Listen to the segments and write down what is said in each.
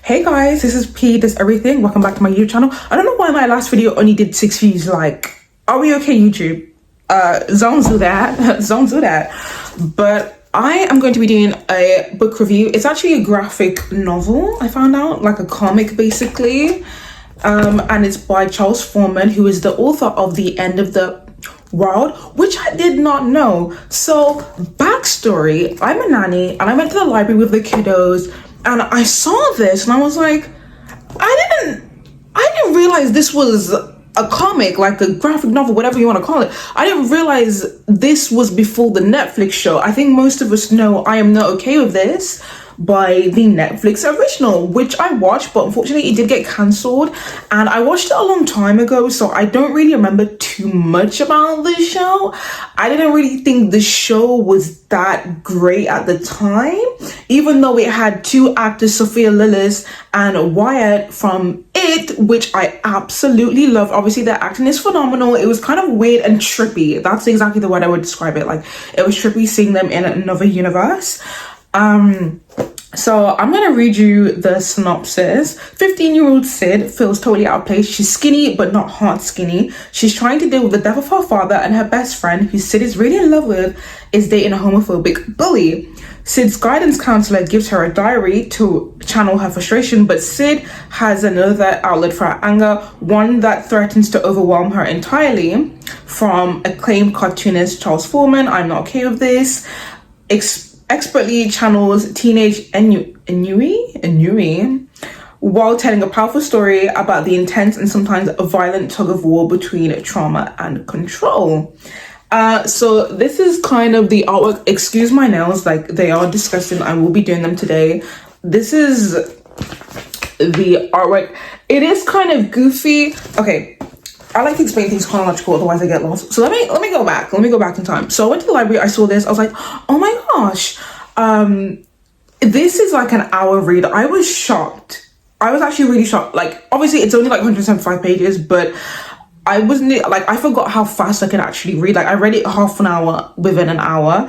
Hey guys, this is P Does Everything. Welcome back to my YouTube channel. I don't know why my last video only did 6 views. Like, are we okay, YouTube? Don't do that. Don't do that. But I am going to be doing a book review. It's actually a graphic novel, I found out, like a comic basically. And it's by Charles Foreman, who is the author of The End of the World, which I did not know. So, backstory, I'm a nanny and I went to the library with the kiddos and I saw this and I was like, I didn't realize this was a comic, like a graphic novel, whatever you want to call it. I didn't realize this was before the Netflix show. I think most of us know I Am Not Okay With This by the Netflix original, which I watched, but unfortunately it did get cancelled, and I watched it a long time ago, so I don't really remember too much about the show. I didn't really think the show was that great at the time, even though it had two actors, Sophia Lillis and Wyatt from It, which I absolutely loved. Obviously their acting is phenomenal. It was kind of weird and trippy. That's exactly the word I would describe it. Like, it was trippy seeing them in another universe. So I'm gonna read you the synopsis. 15-year-old Sid feels totally out of place. She's skinny, but not hard skinny. She's trying to deal with the death of her father, and her best friend, who Sid is really in love with, is dating a homophobic bully. Sid's guidance counselor gives her a diary to channel her frustration, but Sid has another outlet for her anger, one that threatens to overwhelm her entirely. From acclaimed cartoonist Charles Foreman, I'm Not Okay With This, expertly channels teenage ennui while telling a powerful story about the intense and sometimes a violent tug of war between trauma and control. So this is kind of the artwork. Excuse my nails, like they are disgusting. I will be doing them today. This is the artwork. It is kind of goofy. Okay, I like to explain things chronological, otherwise I get lost. So let me go back. Let me go back in time. So I went to the library, I saw this, I was like, oh my gosh. This is like an hour read. I was shocked. I was actually really shocked. Like, obviously it's only like 175 pages, but I wasn't, like, I forgot how fast I could actually read. Like, I read it half an hour within an hour.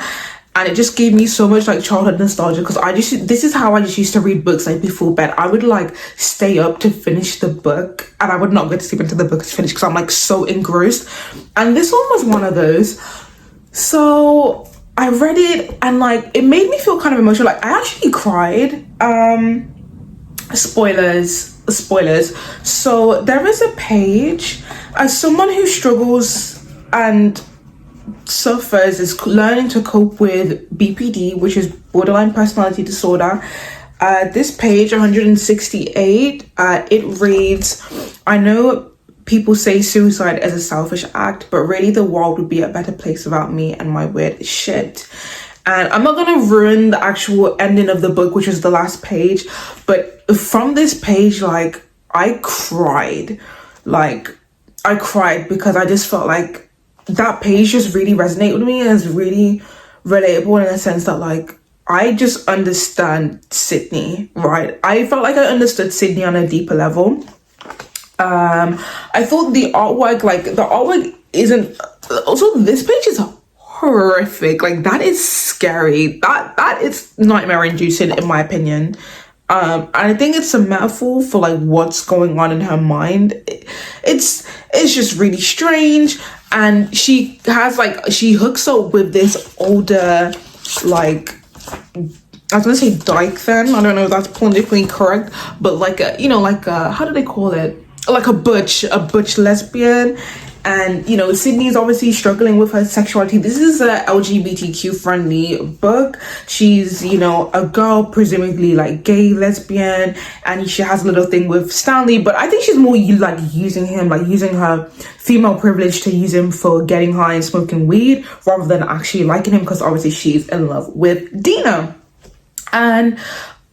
And it just gave me so much like childhood nostalgia, because this is how I just used to read books, like before bed. I would like stay up to finish the book, and I would not go to sleep until the book is finished because I'm like so engrossed. And this one was one of those. So I read it and like it made me feel kind of emotional. Like, I actually cried. Spoilers. So there is a page, as someone who struggles and suffers is learning to cope with BPD, which is borderline personality disorder. This page 168, it reads, I know people say suicide is a selfish act, but really the world would be a better place without me and my weird shit. And I'm not gonna ruin the actual ending of the book, which is the last page, but from this page, like, I cried because I just felt like that page just really resonated with me, and it's really relatable in a sense that like I just understand Sydney, right? I felt like I understood Sydney on a deeper level. I thought the artwork isn't, also this page is horrific. Like, that is scary. That is nightmare inducing in my opinion. And I think it's a metaphor for like what's going on in her mind. It's just really strange. And she hooks up with this older, like, I was gonna say dyke then, I don't know if that's politically correct, but like a, you know, like a, how do they call it? Like a butch lesbian. And, you know, Sydney's obviously struggling with her sexuality. This is a LGBTQ friendly book. She's, you know, a girl, presumably like gay, lesbian, and she has a little thing with Stanley, but I think she's more like using him, like using her female privilege to use him for getting high and smoking weed rather than actually liking him, because obviously she's in love with Dina. And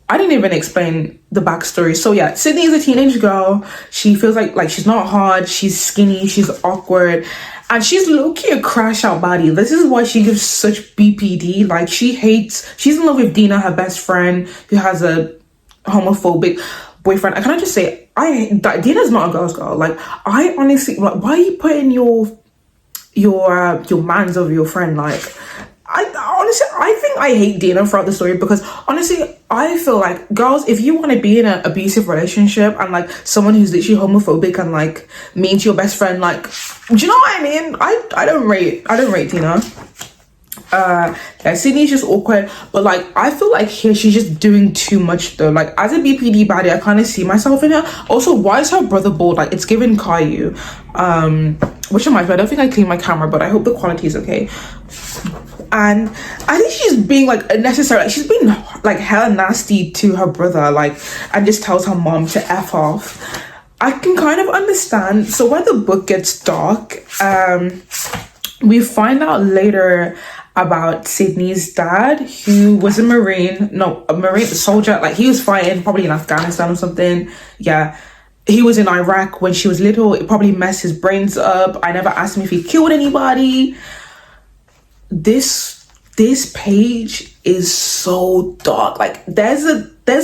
I didn't even explain the backstory. So yeah, Sydney is a teenage girl. She feels like she's not hard, she's skinny, she's awkward, and she's low-key a crash out body. This is why she gives such BPD. Like, she's in love with Dina, her best friend, who has a homophobic boyfriend. And can I just say, Dina's not a girl's girl. Like, I honestly, like, why are you putting your mans over your friend? Like, I honestly, I think I hate Dina throughout the story because honestly, I feel like girls, if you want to be in an abusive relationship and like someone who's literally homophobic and like mean to your best friend, like, do you know what I mean? I don't rate Dina. Yeah, Sydney's just awkward, but like I feel like here she's just doing too much though. Like as a BPD baddie, I kind of see myself in her. Also, why is her brother bald? Like it's given Caillou. Which reminds me, I don't think I cleaned my camera, but I hope the quality is okay. And I think she's being like unnecessary. Like she's being like hella nasty to her brother, like, and just tells her mom to F off. I can kind of understand. So when the book gets dark, we find out later about Sydney's dad, who was a marine soldier. Like he was fighting probably in Afghanistan or something. Yeah, he was in Iraq when she was little. It probably messed his brains up. I never asked him if he killed anybody. This page is so dark. Like there's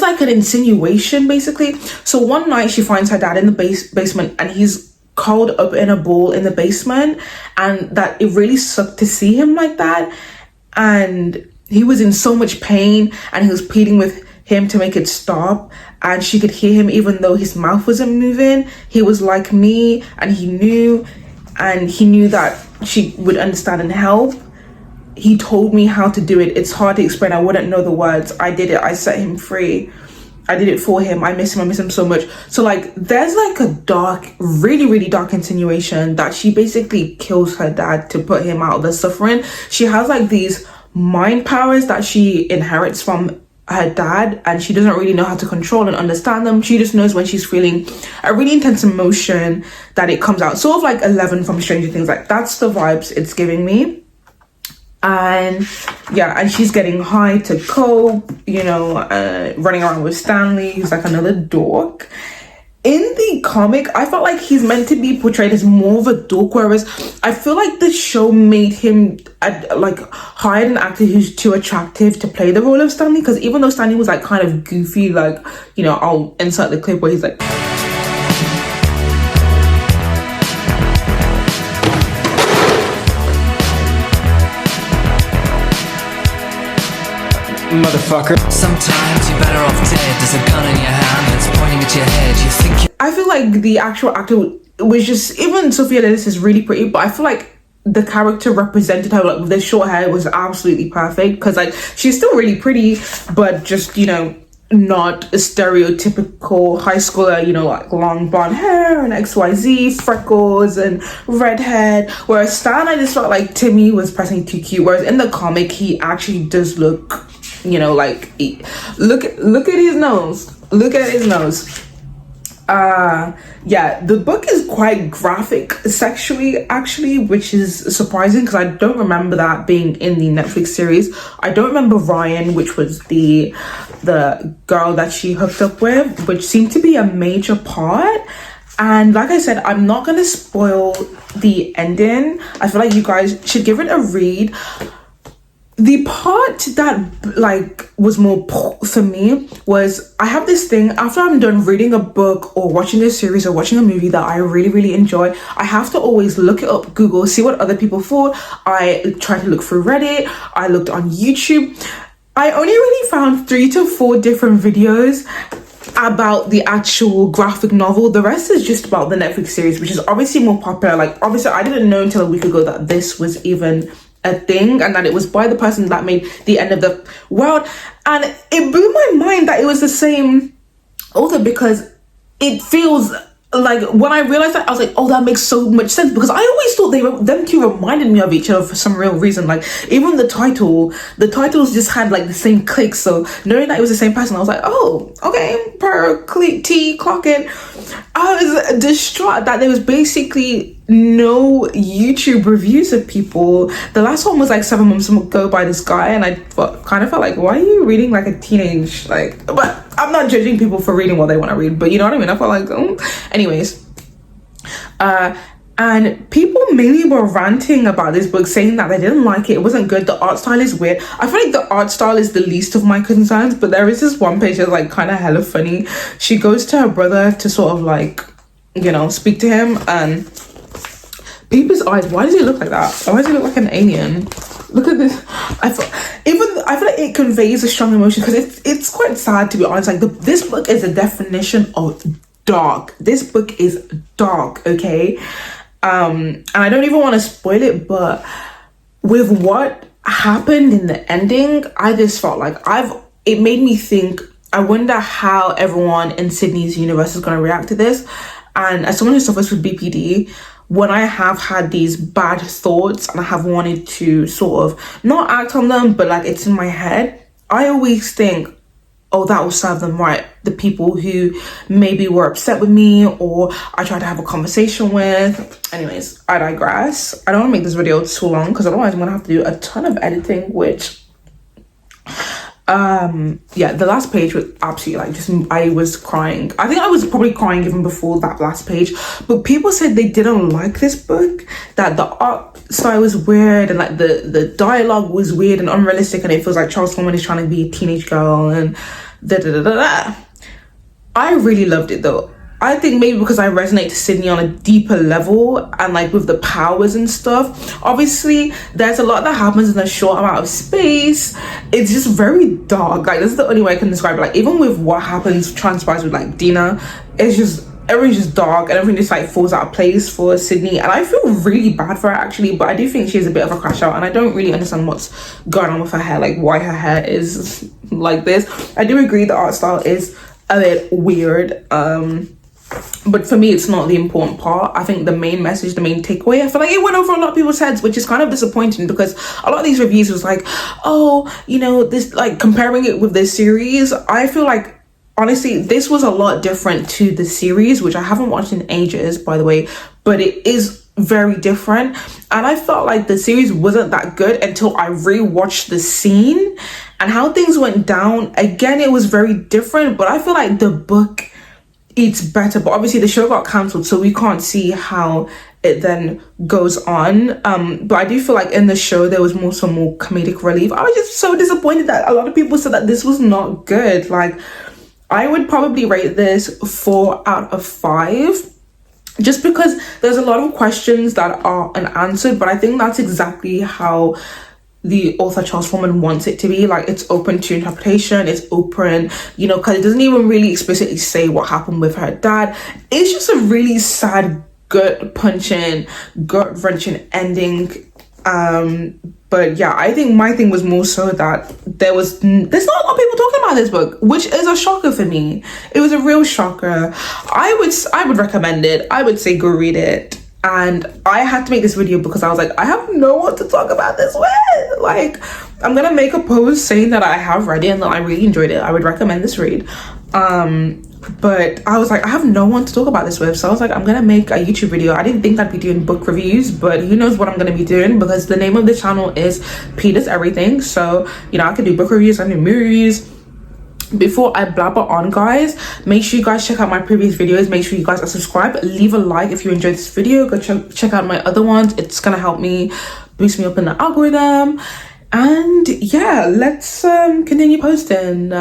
like an insinuation basically. So one night she finds her dad in the basement and he's curled up in a ball in the basement, and that it really sucked to see him like that. And he was in so much pain and he was pleading with him to make it stop, and she could hear him even though his mouth wasn't moving. He was like me, and he knew that she would understand and help. He told me how to do it. It's hard to explain. I wouldn't know the words. I did it. I set him free. I did it for him. I miss him so much. So like there's like a dark, really, really dark insinuation that she basically kills her dad to put him out of the suffering. She has like these mind powers that she inherits from her dad, and she doesn't really know how to control and understand them. She just knows when she's feeling a really intense emotion that it comes out. Sort of like 11 from Stranger Things. Like that's the vibes it's giving me. And yeah, and she's getting high to cope, you know, running around with Stanley, who's like another dork. In the comic, I felt like he's meant to be portrayed as more of a dork, whereas I feel like the show made him like hired an actor who's too attractive to play the role of Stanley, because even though Stanley was like kind of goofy, like, you know, I'll insert the clip where he's like, motherfucker. Sometimes you're better off dead. There's a gun in your hand that's pointing at your head. You think I feel like the actual actor was just, even Sophia Lillis is really pretty, but I feel like the character represented her, like with the short hair, was absolutely perfect, because like she's still really pretty, but just, you know, not a stereotypical high schooler, you know, like long blonde hair and XYZ, freckles and redhead. Whereas Stan, I just felt like Timmy was personally too cute, whereas in the comic he actually does look, you know, like look at his nose. Yeah, the book is quite graphic sexually actually, which is surprising because I don't remember that being in the Netflix series. I don't remember Ryan, which was the girl that she hooked up with, which seemed to be a major part. And like I said, I'm not gonna spoil the ending. I feel like you guys should give it a read. The part that like was more for me was, I have this thing, after I'm done reading a book or watching a series or watching a movie that I really, really enjoy, I have to always look it up, Google, see what other people thought. I try to look through Reddit, I looked on YouTube. I only really found 3 to 4 different videos about the actual graphic novel. The rest is just about the Netflix series, which is obviously more popular. Like obviously I didn't know until a week ago that this was even a thing, and that it was by the person that made The End of the World. And it blew my mind that it was the same author, because it feels like, when I realized that, I was like, oh, that makes so much sense, because I always thought them two reminded me of each other for some real reason. Like even the titles just had like the same click. So knowing that it was the same person, I was like, oh, okay, per T clocking. I was distraught that there was basically no YouTube reviews of people. The last one was like 7 months ago by this guy, and I kind of felt like, why are you reading like a teenage, like, but I'm not judging people for reading what they want to read, but you know what I mean? I felt like, anyways, and people mainly were ranting about this book, saying that they didn't like it wasn't good, the art style is weird. I feel like the art style is the least of my concerns, but there is this one page that's like kind of hella funny. She goes to her brother to sort of like, you know, speak to him, and Peeper's eyes, why does he look like that? Why does he look like an alien? Look at this. I feel like it conveys a strong emotion because it's quite sad, to be honest. Like this book is a definition of dark. This book is dark, okay? And I don't even want to spoil it, but with what happened in the ending, I just felt like it made me think, I wonder how everyone in Sydney's universe is going to react to this. And as someone who suffers with BPD, when I have had these bad thoughts and I have wanted to sort of not act on them, but like it's in my head, I always think, oh, that will serve them right. The people who maybe were upset with me or I tried to have a conversation with. Anyways, I digress. I don't want to make this video too long because otherwise I'm going to have to do a ton of editing, which... yeah, the last page was absolutely like I was crying. I think I was probably crying even before that last page, but people said they didn't like this book, that the art style was weird and like the dialogue was weird and unrealistic, and it feels like Charles Forman is trying to be a teenage girl and I really loved it though. I think maybe because I resonate to Sydney on a deeper level and like with the powers and stuff. Obviously, there's a lot that happens in a short amount of space. It's just very dark. Like, this is the only way I can describe it. Like, even with what transpires with like Dina, it's just, everything's just dark and everything just like falls out of place for Sydney. And I feel really bad for her actually, but I do think she has a bit of a crash out and I don't really understand what's going on with her hair, like why her hair is like this. I do agree the art style is a bit weird. But for me, it's not the important part. I think the main message, the main takeaway, I feel like it went over a lot of people's heads, which is kind of disappointing because a lot of these reviews was like, oh, you know, this, like comparing it with this series. I feel like, honestly, this was a lot different to the series, which I haven't watched in ages, by the way, but it is very different. And I felt like the series wasn't that good until I rewatched the scene and how things went down. Again, it was very different, but I feel like the book, it's better, but obviously the show got cancelled, so we can't see how it then goes on. But I do feel like in the show there was some more comedic relief. I was just so disappointed that a lot of people said that this was not good. Like, I would probably rate this 4 out of 5, just because there's a lot of questions that are unanswered, but I think that's exactly how the author Charles Forman wants it to be. Like, it's open to interpretation, it's open, you know, because it doesn't even really explicitly say what happened with her dad. It's just a really sad, gut-punching, gut-wrenching ending. But yeah, I think my thing was more so that there's not a lot of people talking about this book, which is a shocker for me. It was a real shocker. I would recommend it. I would say go read it. And I had to make this video because I was like, I have no one to talk about this with. Like, I'm gonna make a post saying that I have read it and that I really enjoyed it. I would recommend this read. But I was like, I have no one to talk about this with, so I was like, I'm gonna make a YouTube video. I didn't think I'd be doing book reviews, but who knows what I'm gonna be doing, because the name of the channel is P Does Everything. So, you know, I can do book reviews, I can do movies. Before I blabber on, guys, make sure you guys check out my previous videos. Make sure you guys are subscribed, leave a like if you enjoyed this video. Go check out my other ones. It's gonna help me boost me up in the algorithm. And yeah, let's continue posting.